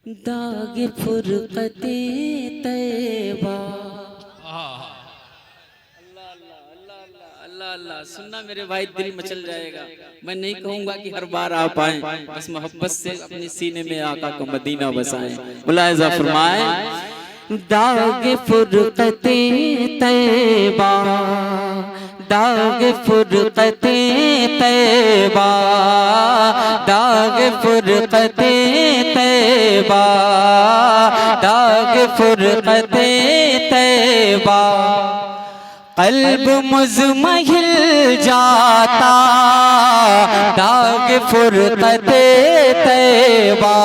दाग फुरकते तैबा। अल्लाह अल्लाह, सुनना मेरे भाई, दिल मचल जाएगा। मैं नहीं कहूंगा कि हर बार आ पाए, बस मोहब्बत से अपने सीने में आका का मदीना बसाएं। मुलाहिजा फरमाए, दाग फुरकते तैबा, दाग फुरकते तैबा, दाग फुरकते तैबा, दाग फुरकते तैबा। कल्ब मुज़महिल जाता, दाग फुरकते तैबा,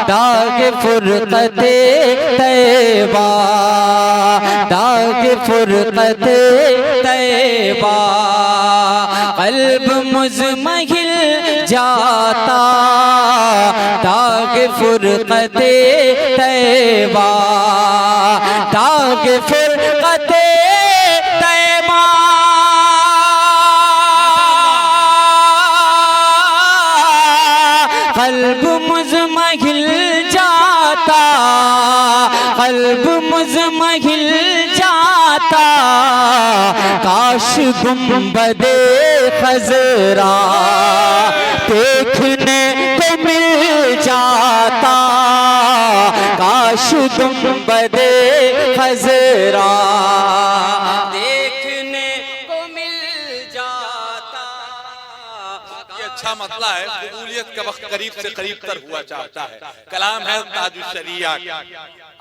दाग फुरकते तैबा, दाग फुरकते तैबा। कल्ब मुज़महिल जाता, दाग फुरकते तैबा, दाग फुरकते कल्ब मुज़महिल जाता, कल्ब मुज़महिल जाता। काश गुंबदे खज़रा देखने को मिल जाता, काश गुंबदे खज़रा देखने को मिल जाता। ये अच्छा मतला है, कबूलियत का वक्त करीब से करीब तर हुआ चाहता है। कलाम है ताजुश शरिया,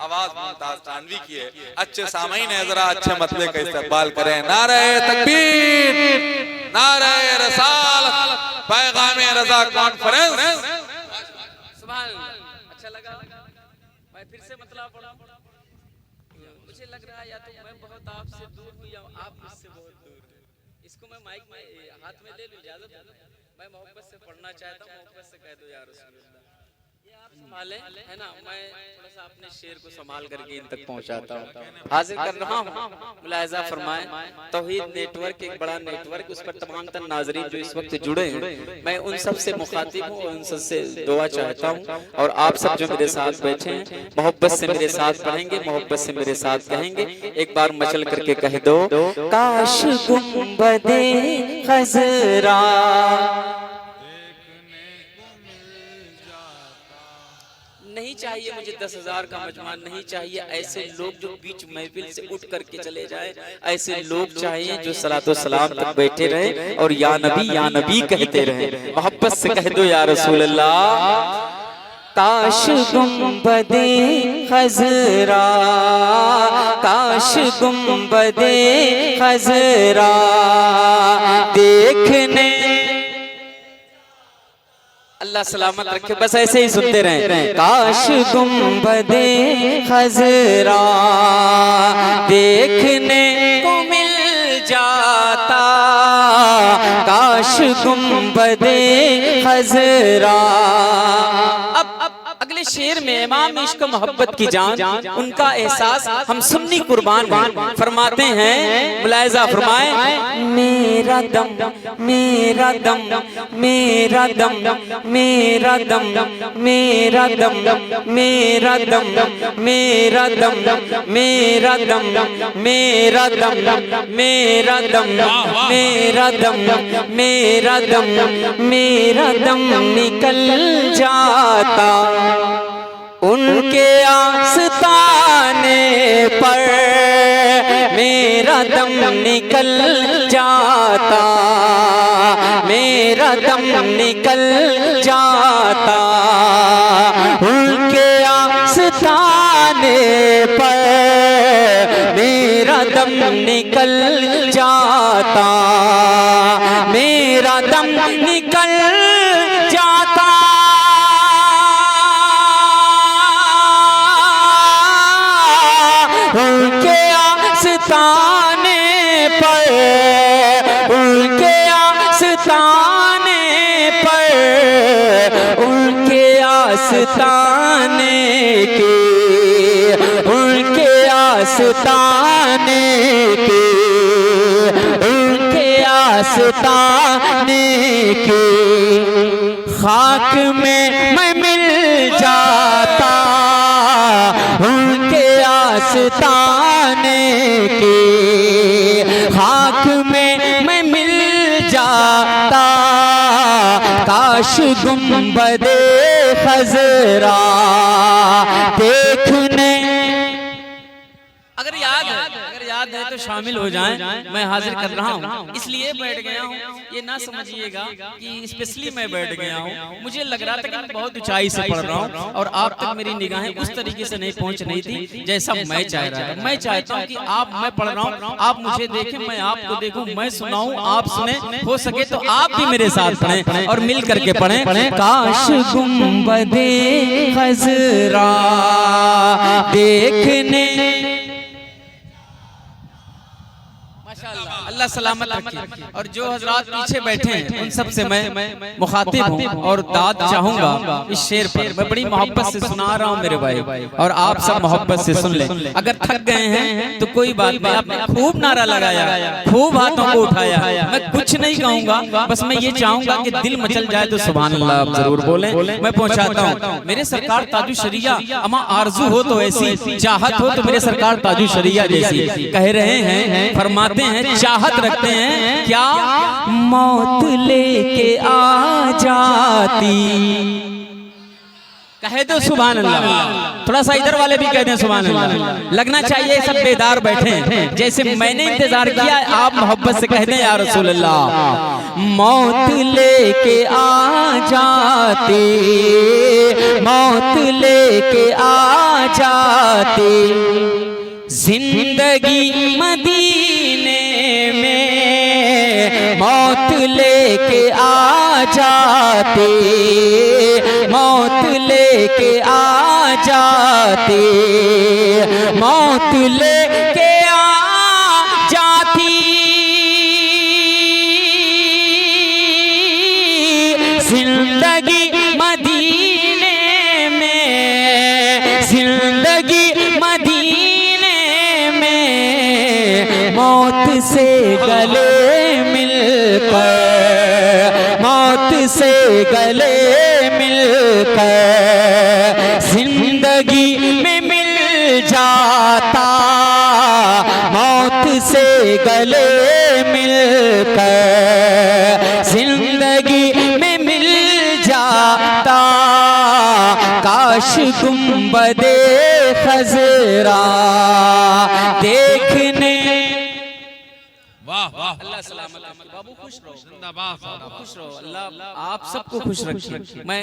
आवाज मुमताज तानवी की है। अच्छे सामीन है, जरा अच्छे मतले का इस्तकबाल करें। नारे तकबीर, नारे रसालत, पैगामे रजा कॉन्फ्रेंस। सुभान अल्लाह, अच्छा लगा। मैं फिर से मतलब पढ़ा, मुझे लग रहा है या तो मैं बहुत आपसे दूर हूँ या आप मुझसे बहुत दूर हैं। इसको मैं माइक में हाथ में ले लूं, इजाजत है? मैं मोहब्बत से पढ़ना चाहता हूँ, मोहब्बत से कह दो या रसूलुल्लाह। ये आप संभाले, है ना? मैं थोड़ा सा अपने शेर को संभाल करके इन तक पहुंचाता हूँ, हाजिर कर रहा हूँ। मुलाहिजा फरमाएं, तौहीद नेटवर्क एक बड़ा नेटवर्क, उस पर तमाम तर नाज़रीन जो इस वक्त जुड़े हैं, मैं उन सब से मुखातिब हूँ, उन सब से दुआ चाहता हूँ। और आप सब जो मेरे साथ बैठे हैं, मोहब्बत से मेरे साथ पढ़ेंगे, मोहब्बत से मेरे साथ कहेंगे। एक बार मचल करके कह दो, काश गुंबदे खज़रा। नहीं चाहिए मुझे 10,000 का मजमा, नहीं चाहिए ऐसे लोग जो बीच महफिल से उठ करके चले जाए। ऐसे लोग चाहिए जो सलातो सलाम तक बैठे रहे और या नबी कहते रहे। मोहब्बत से कह दो या रसूल अल्लाह। काश गुंबदे खज़रा, काश गुंबदे खज़रा देखने। अल्लाह सलामत रखे, बस ऐसे ही सुनते रहें। काश गुंबदे खज़रा देखने को मिल जाता, काश गुंबदे खज़रा। अब अगले शेर में इमाम इश्क मोहब्बत की जान, उनका एहसास हम सुन्नी कुर्बान फरमाते हैं। मुलाहिजा फरमाए, मेरा दम, मेरा दम, मेरा दम, मेरा दम, मेरा दम, मेरा दम, मेरा दम, मेरा दम, मेरा दम, मेरा दम, मेरा दम, मेरा दम, मेरा दम निकल जाता उनके आस्ताने पर, मेरा दम निकल जाता, मेरा दम निकल जाता उनके आस्ताने पर, मेरा दम निकल जाता, मेरा दम निकल जाता। उनके आस्ताने पर, उनके आस्ताने पर, उनके आस्ताने के, उनके आस्ताने के, उनके आस्ताने के खाक में मैं मिल जा काश गुंबदे खजरा देखने। अगर याद है तो शामिल हो जाएं। मैं हाजिर कर रहा हूँ, इसलिए बैठ गया हूँ। ये ना समझिएगा कि स्पेशली मैं बैठ गया हूँ। मुझे लग रहा था कि मैं बहुत ऊंचाई से पढ़ रहा हूँ और आप तक मेरी निगाहें उस तरीके से नहीं पहुंच रही थी जैसा मैं चाह रहा था। मैं चाहता हूँ कि मैं पढ़ रहा हूँ, आप मुझे देखें, मैं आपको देखूं, मैं सुनाऊं, आप सुने। हो सके तो आप भी मेरे साथ पढ़ें और मिल करके पढ़ें। काश गुंबदे खजरा देखने। अल्लाह सलामत रखे। और जो हजरात पीछे बैठे हैं उन सब से मैं मुखातिब हूँ और दाद चाहूंगा इस शेर पर। मैं बड़ी मोहब्बत से सुना रहा हूँ मेरे भाई, और आप सब मोहब्बत से सुन लें। अगर थक गए हैं तो कोई बात नहीं, आपने खूब नारा लगाया, खूब हाथों को उठाया। मैं कुछ नहीं कहूंगा, बस मैं ये चाहूंगा कि दिल मचल जाए तो सुभान अल्लाह आप जरूर बोलें। मैं पहुंचाता हूँ। मेरे सरकार ताजु शरिया, अमा आरजू हो तो ऐसी, चाहत हो तो मेरे सरकार ताजु शरिया जैसी। कह रहे हैं, फरमाते हैं, चाहत रखते हैं क्या मौत लेके आ जाती। कहे दो सुभान अल्लाह। थोड़ा सा इधर वाले भी कह दें सुभान अल्लाह। लगना चाहिए सब बेदार बैठे हैं जैसे मैंने इंतजार किया। आप मोहब्बत से कह दें या रसूल अल्लाह। मौत लेके आ जाती, मौत लेके आ जाती, जिंदगी मदीने में मौत लेके आ जाती, मौत लेके आ जाती, मौत लेके आ जाती, जिंदगी मदीने में, जिंदगी मदीने में मौत से गले मिलकर, मौत से गले मिलकर जिंदगी में मिल जाता, मौत से गले मिलकर जिंदगी में मिल जाता। काश गुंबदे खजरा देखने। वाह वाह, अल्लाह सलामत रखे। बाबू खुश रहो, जिंदाबाद, खुश रहो। अल्लाह आप सबको खुश रखे। मैं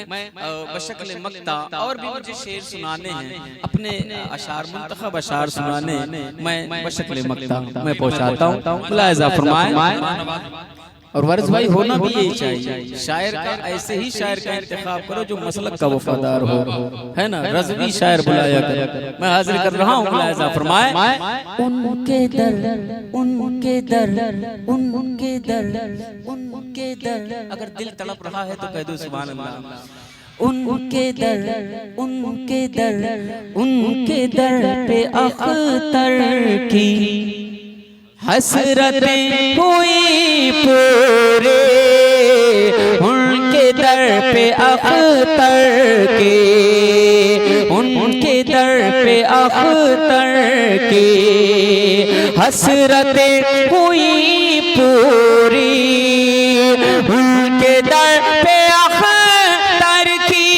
बशक्ल मक्ता और भी मुझे शेर सुनाने हैं, अपने अशार मुंतखब अशार सुनाने मैं बशक्ल मक्ता मैं पहुंचाता हूँ। मुलाहिजा फरमाएं। और वर्ष भाई होना भी यही चाहिए। शायर का ऐसे ही शायर का इंतखाब करो जो मसलक का वफादार हो, है ना। रज़वी शायर बुलाया कर। मैं हाजिर कर रहा हूँ। मुलाहिजा फरमाएं। उनके दर, उनके दर, उनके दर, उनके दर। अगर दिल तड़प रहा है तो कह दो सुभान अल्लाह। उनके दर, उनके दर, उनके दर पे अख्तर की हसरतें हुई पूरे, उनके दर पे अख्तर के, उनके दर पे अख्तर के हसरतें हुई पूरी, उनके दर पे अख्तर की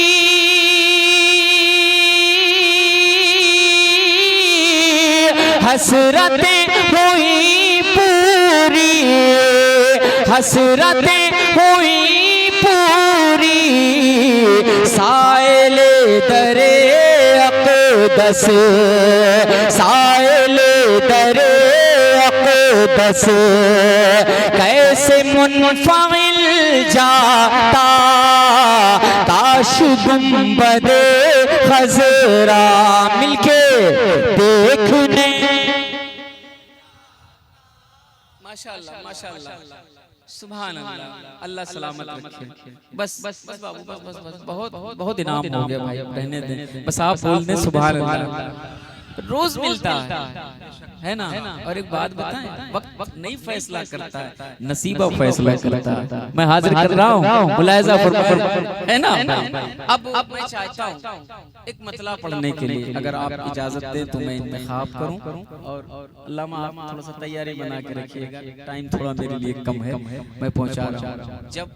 हसरतें हुई पूरी, हसरतें हुई पूरी। साइले दरे अक़दस, साइले दरे अक़दस कैसे मुनफ़िल जाता। काश गुंबदे खजरा मिलके देखने। माशाअल्लाह, माशाअल्लाह, सुभान अल्लाह। अल्लाह सलामत रखे। बस बस बस बाबू, बस बस बस, बहुत बहुत इनाम हो गया भाई, रहने दें। बस आप बोल दें सुभान अल्लाह। रोज मिलता है ना। और एक बात बताएं, वक्त नहीं फैसला करता है, नसीबा फैसला करता है। मैं हाजिर कर रहा हूँ। मुलाहिजा फरमाएं, है ना। अब मैं चाहता हूँ एक मतला पढ़ने के लिए, अगर आप इजाजत दें तो मैं इंतखाब करूँ। और अल्लाह आप थोड़ा सा तैयारी बना के रखिएगा, टाइम थोड़ा मेरे लिए कम है, मैं पहुँचा रहा हूँ। जब